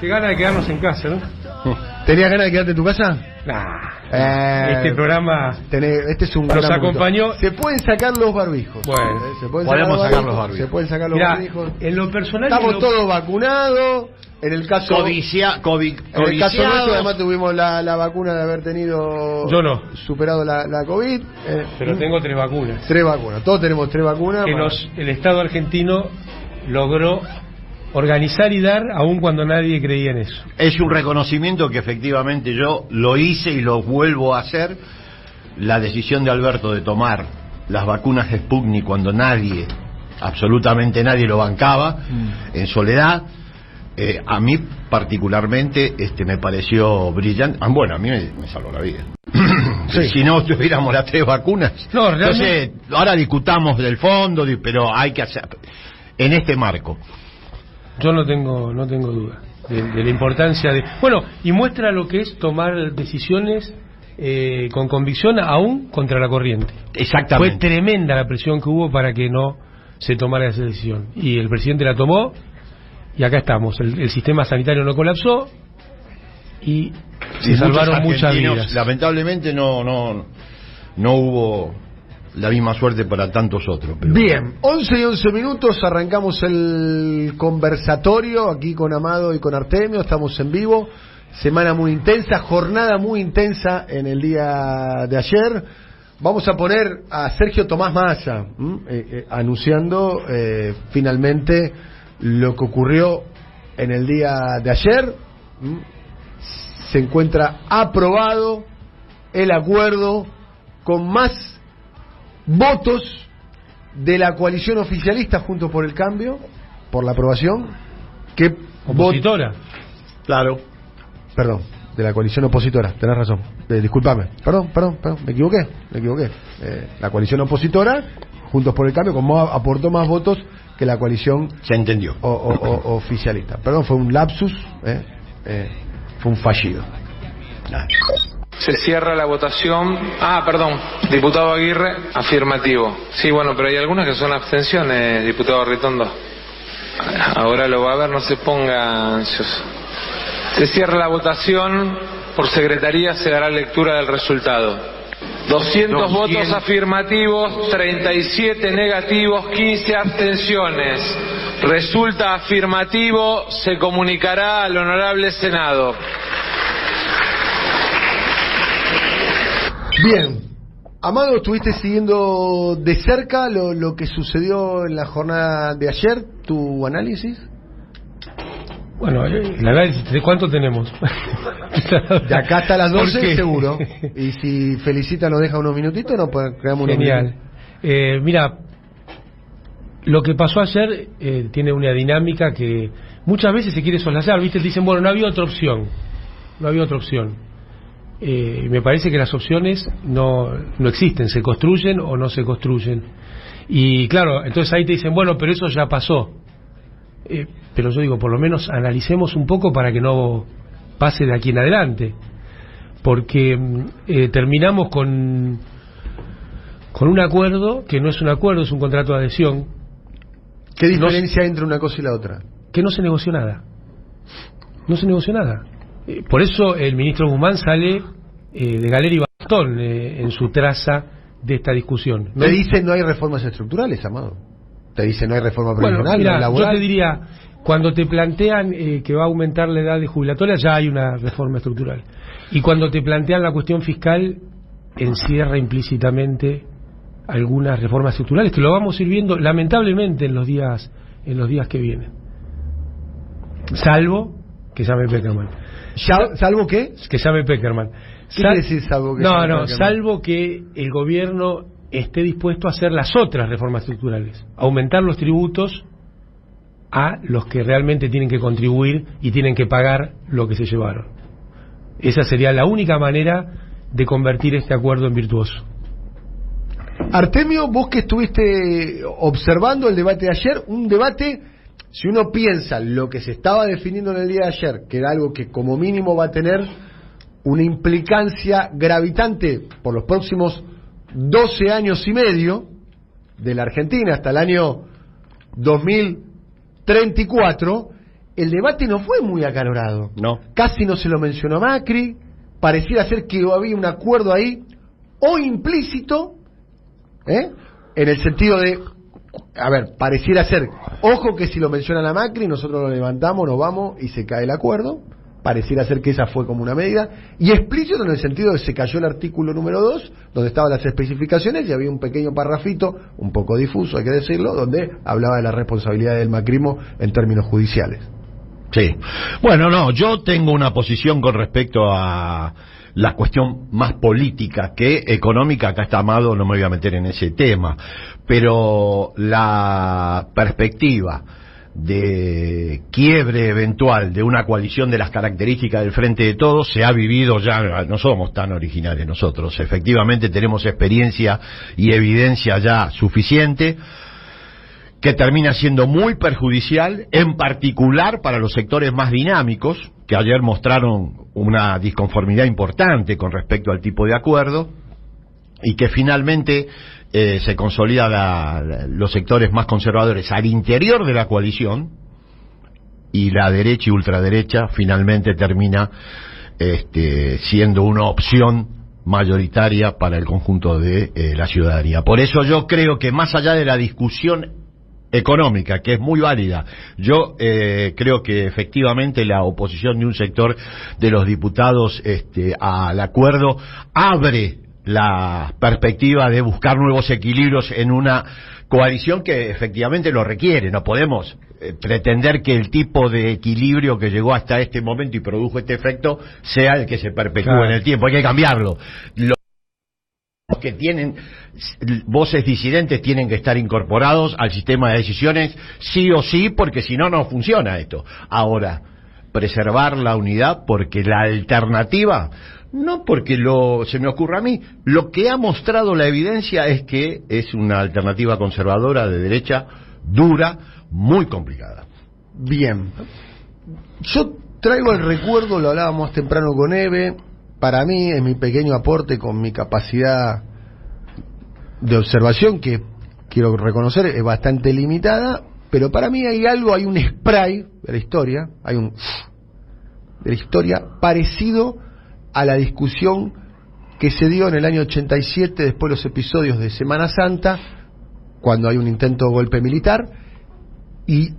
Qué gana de quedarnos en casa, ¿no? ¿Tenías ganas de quedarte en tu casa? Este programa este es un nos acompañó. Se pueden sacar los barbijos. Bueno, podemos sacar los barbijos. Se pueden sacar los barbijos. En lo personal, estamos todos vacunados. En el caso COVID, en el caso nuestro, además tuvimos la vacuna de haber tenido. Yo no. Superado la COVID. Pero tengo 3 vacunas. 3 vacunas. Todos tenemos 3 vacunas. Que el Estado argentino logró organizar y dar aun cuando nadie creía en eso. Es un reconocimiento que efectivamente yo lo hice y lo vuelvo a hacer. La decisión de Alberto de tomar las vacunas de Sputnik cuando nadie, absolutamente nadie lo bancaba, en soledad, a mí particularmente me pareció brillante. Bueno, a mí me salvó la vida. Sí. Si no tuviéramos las 3 vacunas. No, realmente... Entonces, ahora discutamos del fondo, pero hay que hacer en este marco. Yo no tengo duda de la importancia de... Bueno, y muestra lo que es tomar decisiones con convicción aún contra la corriente. Exactamente. Fue tremenda la presión que hubo para que no se tomara esa decisión. Y el presidente la tomó y acá estamos. El sistema sanitario no colapsó y se salvaron muchas vidas. Lamentablemente no hubo la misma suerte para tantos otros. Pero... Bien, 11 y 11 minutos, arrancamos el conversatorio aquí con Amado y con Artemio, estamos en vivo, semana muy intensa, jornada muy intensa en el día de ayer. Vamos a poner a Sergio Tomás Massa anunciando finalmente lo que ocurrió en el día de ayer. Se encuentra aprobado el acuerdo con más votos de la coalición oficialista Juntos por el Cambio, por la aprobación, que opositora. Claro. Perdón, de la coalición opositora, tenés razón. Discúlpame. Perdón, me equivoqué. La coalición opositora, Juntos por el Cambio, como aportó más votos que la coalición. Se entendió. Oficialista. Perdón, fue un lapsus, fue un fallido. Se cierra la votación. Perdón, diputado Aguirre, afirmativo. Sí, bueno, pero hay algunas que son abstenciones, diputado Ritondo. Ahora lo va a ver, no se ponga ansioso. Se cierra la votación. Por secretaría se dará lectura del resultado. 200 votos afirmativos, 37 negativos, 15 abstenciones. Resulta afirmativo, se comunicará al honorable Senado. Bien, Amado, ¿estuviste siguiendo de cerca lo que sucedió en la jornada de ayer? ¿Tu análisis? Bueno, el análisis, ¿de cuánto tenemos? De acá hasta las 12 seguro. Y si Felicita nos deja unos minutitos, nos creamos unos minutos. Genial. Mira, lo que pasó ayer tiene una dinámica que muchas veces se quiere soslayar, ¿viste? Te dicen, bueno, no había otra opción. Me parece que las opciones no existen, se construyen o no se construyen. Y claro, entonces ahí te dicen, bueno, pero eso ya pasó. Pero yo digo, por lo menos analicemos un poco para que no pase de aquí en adelante. Porque terminamos con un acuerdo que no es un acuerdo, es un contrato de adhesión. ¿Qué diferencia hay entre una cosa y la otra? Que no se negoció nada. Por eso el ministro Guzmán sale de galera y bastón en su traza de esta discusión, ¿no? Te dicen no hay reformas estructurales, Amado. Te dicen no hay reforma previsional, mira, laboral. Yo te diría, cuando te plantean que va a aumentar la edad de jubilatoria, ya hay una reforma estructural. Y cuando te plantean la cuestión fiscal, encierra implícitamente algunas reformas estructurales que lo vamos a ir viendo lamentablemente en los días que vienen. Salvo que llame Peckerman. ¿Salvo qué? Que llame Peckerman. ¿Qué quiere decir salvo que llame Peckerman? Salvo que el gobierno esté dispuesto a hacer las otras reformas estructurales, aumentar los tributos a los que realmente tienen que contribuir y tienen que pagar lo que se llevaron. Esa sería la única manera de convertir este acuerdo en virtuoso. Artemio, vos que estuviste observando el debate de ayer, un debate, si uno piensa lo que se estaba definiendo en el día de ayer, que era algo que como mínimo va a tener una implicancia gravitante por los próximos 12 años y medio de la Argentina hasta el año 2034, el debate no fue muy acalorado. No. Casi no se lo mencionó Macri, pareciera ser que había un acuerdo ahí, o implícito, en el sentido de, a ver, pareciera ser, ojo que si lo mencionan a Macri, nosotros lo levantamos, nos vamos y se cae el acuerdo. Pareciera ser que esa fue como una medida, y explícito en el sentido de que se cayó el artículo número 2, donde estaban las especificaciones, y había un pequeño parrafito, un poco difuso, hay que decirlo, donde hablaba de la responsabilidad del macrismo en términos judiciales. Sí. Bueno, no, yo tengo una posición con respecto a la cuestión más política que económica. Acá está Amado, no me voy a meter en ese tema, pero la perspectiva de quiebre eventual de una coalición de las características del Frente de Todos se ha vivido ya. No somos tan originales nosotros, efectivamente tenemos experiencia y evidencia ya suficiente, que termina siendo muy perjudicial, en particular para los sectores más dinámicos, que ayer mostraron una disconformidad importante con respecto al tipo de acuerdo, y que finalmente se consolida los sectores más conservadores al interior de la coalición, y la derecha y ultraderecha finalmente termina siendo una opción mayoritaria para el conjunto de la ciudadanía. Por eso yo creo que más allá de la discusión económica, que es muy válida, yo creo que efectivamente la oposición de un sector de los diputados al acuerdo abre la perspectiva de buscar nuevos equilibrios en una coalición que efectivamente lo requiere. No podemos pretender que el tipo de equilibrio que llegó hasta este momento y produjo este efecto sea el que se perpetúe en el tiempo. Hay que cambiarlo. Los que tienen voces disidentes tienen que estar incorporados al sistema de decisiones sí o sí, porque si no, no funciona esto. Ahora, preservar la unidad, porque la alternativa, no porque se me ocurra a mí, lo que ha mostrado la evidencia es que es una alternativa conservadora de derecha, dura, muy complicada. Bien, yo traigo el recuerdo, lo hablábamos temprano con Eve, para mí, en mi pequeño aporte con mi capacidad de observación, que quiero reconocer es bastante limitada, pero para mí hay algo, hay un spray de la historia, de la historia parecido a la discusión que se dio en el año 87, después de los episodios de Semana Santa, cuando hay un intento de golpe militar, y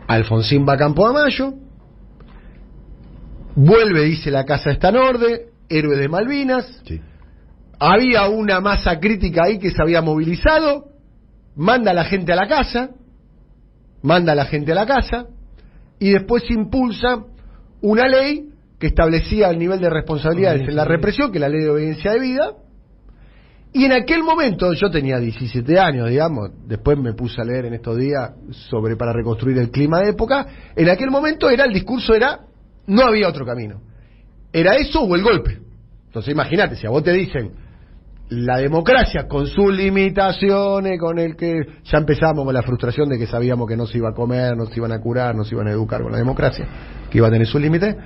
Alfonsín va a Campo de Mayo, vuelve, dice la casa está en orden, héroe de Malvinas, sí. Había una masa crítica ahí que se había movilizado, manda a la gente a la casa, y después se impulsa una ley que establecía el nivel de responsabilidades en la represión, que es la ley de obediencia debida, y en aquel momento, yo tenía 17 años, digamos, después me puse a leer en estos días para reconstruir el clima de época, en aquel momento el discurso era, no había otro camino, era eso o el golpe. Entonces imagínate, si a vos te dicen, la democracia con sus limitaciones, con el que ya empezábamos con la frustración de que sabíamos que no se iba a comer, no se iban a curar, no se iban a educar con la democracia, que iba a tener sus límites,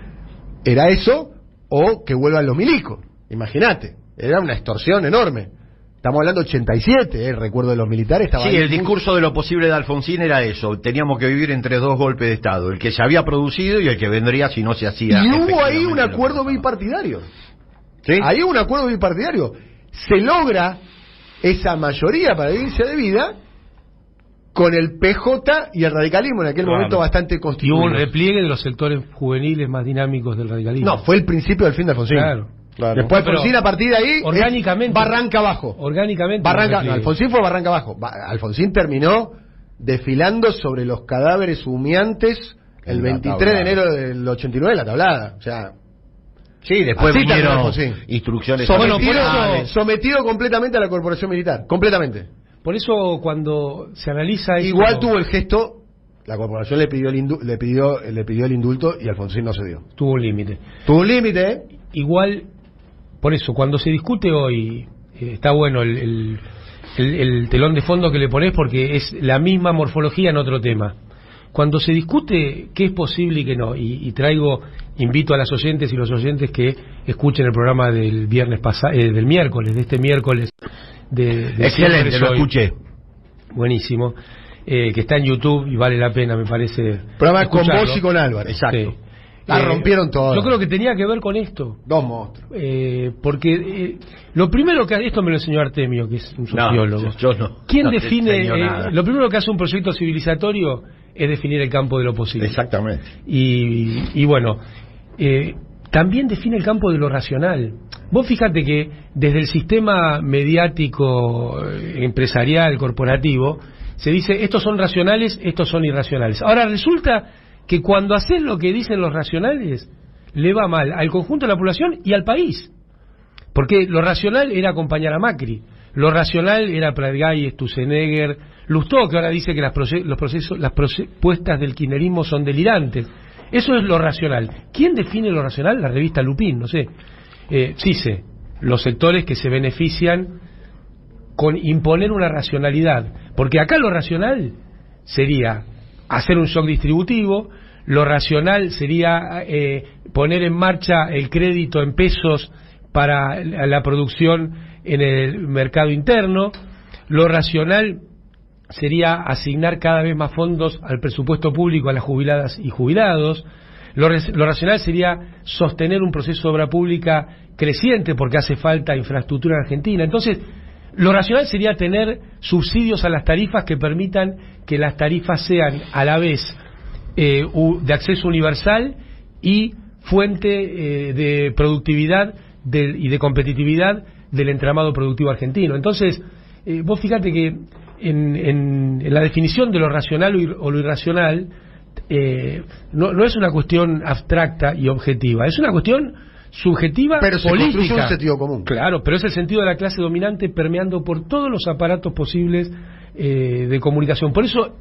era eso o que vuelvan los milicos. Imagínate, era una extorsión enorme. Estamos hablando de 87, el recuerdo de los militares estaba. Sí, el discurso de lo posible de Alfonsín era eso, teníamos que vivir entre dos golpes de Estado, el que se había producido y el que vendría si no se hacía. Y hubo ahí un acuerdo bipartidario. ¿Sí? Ahí hubo un acuerdo bipartidario. Se logra esa mayoría para vivencia de vida con el PJ y el radicalismo en aquel momento bastante constituido. Y hubo un repliegue de los sectores juveniles más dinámicos del radicalismo. No, fue el principio del fin de Alfonsín. Claro. Después Alfonsín, a partir de ahí, orgánicamente, barranca abajo. Orgánicamente. Alfonsín fue barranca abajo. Alfonsín terminó desfilando sobre los cadáveres humeantes el 23 de enero del 89 en la tablada. O sea, sí, después vinieron instrucciones sometido completamente a la corporación militar, completamente. Por eso cuando se analiza esto, igual tuvo el gesto, la corporación le pidió el indulto y Alfonsín no se dio. Tuvo un límite. Igual, por eso cuando se discute hoy está bueno el telón de fondo que le ponés, porque es la misma morfología en otro tema. Cuando se discute qué es posible y qué no, y invito a las oyentes y los oyentes que escuchen el programa del del miércoles, de este miércoles de excelente, lo escuché. Buenísimo. que está en YouTube y vale la pena, me parece. Programa con escucharlo. vos y con Álvaro. Exacto. Sí. La rompieron todo. Yo creo que tenía que ver con esto. Dos monstruos. Porque lo primero que esto me lo enseñó Artemio, que es un sociólogo. Yo no. ¿Quién no te define? enseño nada. Lo primero que hace un proyecto civilizatorio es definir el campo de lo posible. Exactamente. Y bueno, también define el campo de lo racional. Vos fíjate que desde el sistema mediático, empresarial, corporativo, se dice estos son racionales, estos son irracionales. Ahora resulta que cuando haces lo que dicen los racionales, le va mal al conjunto de la población y al país. Porque lo racional era acompañar a Macri, lo racional era Pratgay, Sturzenegger, Lustó, que ahora dice que las propuestas del kirchnerismo son delirantes. Eso es lo racional. ¿Quién define lo racional? La revista Lupín, no sé. CICE, los sectores que se benefician con imponer una racionalidad. Porque acá lo racional sería hacer un shock distributivo, lo racional sería poner en marcha el crédito en pesos para la producción en el mercado interno, lo racional sería asignar cada vez más fondos al presupuesto público a las jubiladas y jubilados, lo racional sería sostener un proceso de obra pública creciente porque hace falta infraestructura en Argentina. Entonces, lo racional sería tener subsidios a las tarifas que permitan que las tarifas sean a la vez de acceso universal y fuente de productividad y de competitividad del entramado productivo argentino. Entonces, vos fíjate que en la definición de lo racional o lo irracional no es una cuestión abstracta y objetiva, es una cuestión subjetiva, pero se política. construye un sentido común. Claro, pero es el sentido de la clase dominante permeando por todos los aparatos posibles de comunicación. Por eso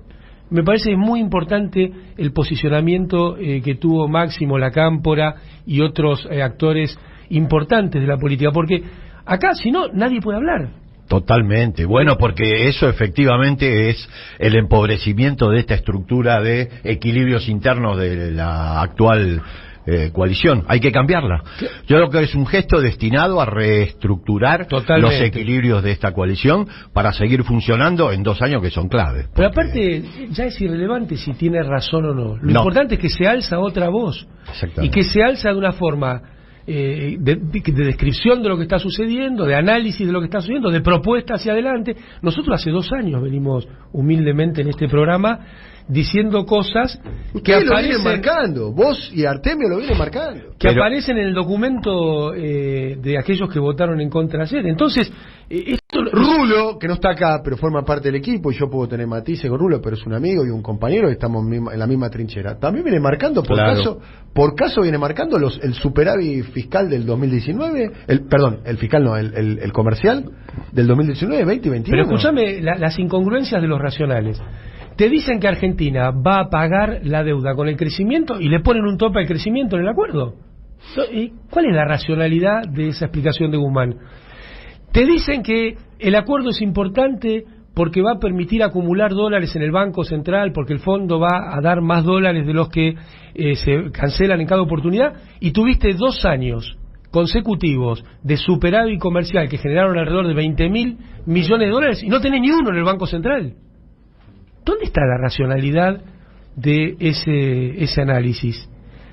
me parece muy importante el posicionamiento que tuvo Máximo, La Cámpora y otros actores importantes de la política, porque acá, si no, nadie puede hablar. Totalmente. Bueno, porque eso efectivamente es el empobrecimiento de esta estructura de equilibrios internos de la actual coalición. Hay que cambiarla. Yo creo que es un gesto destinado a reestructurar Totalmente los equilibrios de esta coalición para seguir funcionando en 2 años que son claves. Pero aparte, ya es irrelevante si tiene razón o no. Lo importante es que se alza otra voz. Y que se alza de una forma de descripción de lo que está sucediendo, de análisis de lo que está sucediendo, de propuesta hacia adelante. Nosotros hace 2 años venimos humildemente en este programa diciendo cosas que aparecen, lo vienen aparecen marcando, vos y Artemio lo vienen marcando, que aparecen en el documento de aquellos que votaron en contra ayer. Entonces, Rulo, que no está acá, pero forma parte del equipo, y yo puedo tener matices con Rulo, pero es un amigo y un compañero, y estamos en la misma trinchera. También viene marcando, por caso viene marcando el superávit fiscal del 2019, el fiscal no, el comercial del 2019, 20 y 21. Pero escúchame, las incongruencias de los racionales. Te dicen que Argentina va a pagar la deuda con el crecimiento y le ponen un tope al crecimiento en el acuerdo. ¿Y cuál es la racionalidad de esa explicación de Guzmán? Te dicen que el acuerdo es importante porque va a permitir acumular dólares en el Banco Central, porque el fondo va a dar más dólares de los que se cancelan en cada oportunidad, y tuviste 2 años consecutivos de superávit comercial que generaron alrededor de 20.000 millones de dólares y no tenés ni uno en el Banco Central. ¿Dónde está la racionalidad de ese análisis?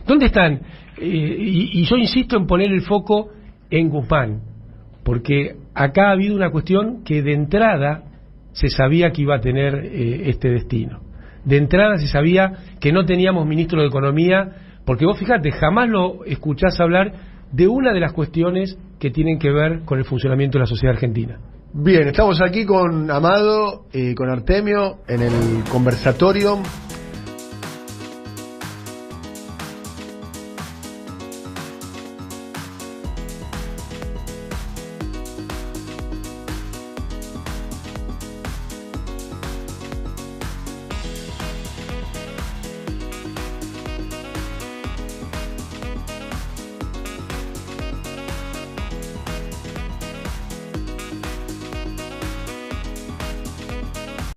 ¿Dónde están? Y yo insisto en poner el foco en Guzmán, porque acá ha habido una cuestión que de entrada se sabía que iba a tener este destino. De entrada se sabía que no teníamos ministro de Economía, porque vos fíjate, jamás lo escuchás hablar de una de las cuestiones que tienen que ver con el funcionamiento de la sociedad argentina. Bien, estamos aquí con Amado y con Artemio en el conversatorio